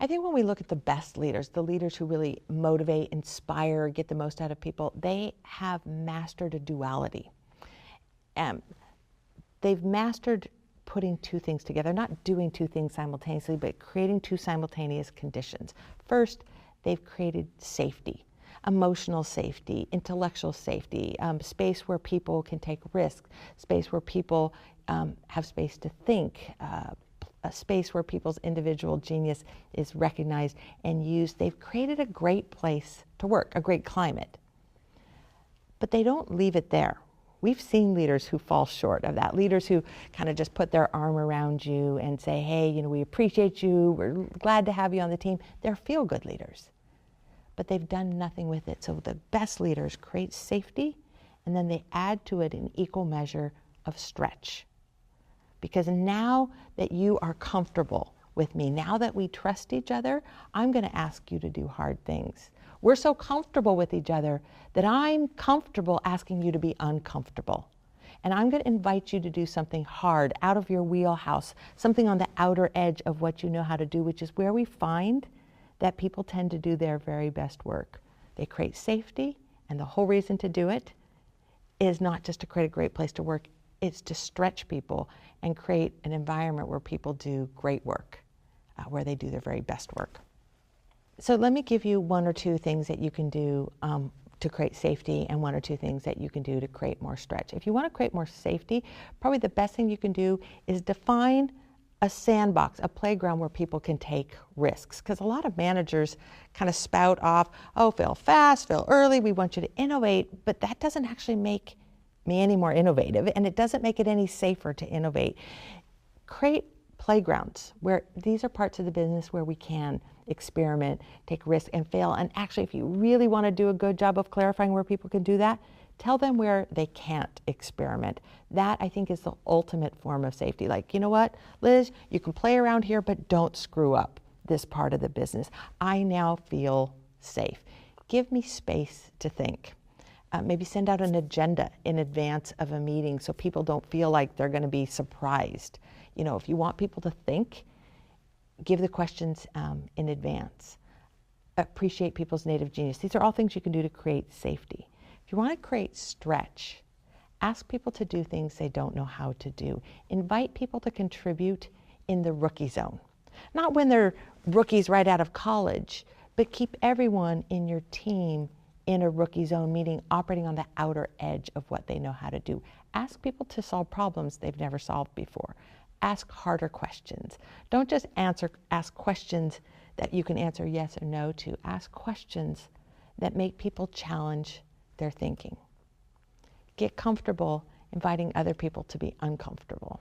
I think when we look at the best leaders, the leaders who really motivate, inspire, get the most out of people, they have mastered a duality. They've mastered putting two things together, not doing two things simultaneously, but creating two simultaneous conditions. First, they've created safety, emotional safety, intellectual safety, space where people can take risks, space where people have space to think, a space where people's individual genius is recognized and used. They've created a great place to work, a great climate. But they don't leave it there. We've seen leaders who fall short of that, leaders who kind of just put their arm around you and say, hey, you know, we appreciate you, we're glad to have you on the team. They're feel-good leaders, but they've done nothing with it. So the best leaders create safety, and then they add to it an equal measure of stretch. Because now that you are comfortable with me, now that we trust each other, I'm going to ask you to do hard things. We're so comfortable with each other that I'm comfortable asking you to be uncomfortable. And I'm going to invite you to do something hard, out of your wheelhouse, something on the outer edge of what you know how to do, which is where we find that people tend to do their very best work. They create safety, and the whole reason to do it is not just to create a great place to work, it's to stretch people and create an environment where people do great work, where they do their very best work. So let me give you one or two things that you can do to create safety, and one or two things that you can do to create more stretch. If you want to create more safety, probably the best thing you can do is define a sandbox, a playground where people can take risks. Because a lot of managers kind of spout off, oh, fail fast, fail early, we want you to innovate, but that doesn't actually make me any more innovative, and it doesn't make it any safer to innovate. Create playgrounds where these are parts of the business where we can experiment, take risks, and fail. And actually, if you really want to do a good job of clarifying where people can do that, tell them where they can't experiment. That, I think, is the ultimate form of safety. Like, you know what, Liz, you can play around here, but don't screw up this part of the business. I now feel safe. Give me space to think. Maybe send out an agenda in advance of a meeting so people don't feel like they're going to be surprised. You know, if you want people to think, give the questions in advance. Appreciate people's native genius. These are all things you can do to create safety. If you want to create stretch, ask people to do things they don't know how to do. Invite people to contribute in the rookie zone. Not when they're rookies right out of college, but keep everyone in your team in a rookie zone, meaning operating on the outer edge of what they know how to do. Ask people to solve problems they've never solved before. Ask harder questions. Don't just ask questions that you can answer yes or no to. Ask questions that make people challenge their thinking. Get comfortable inviting other people to be uncomfortable.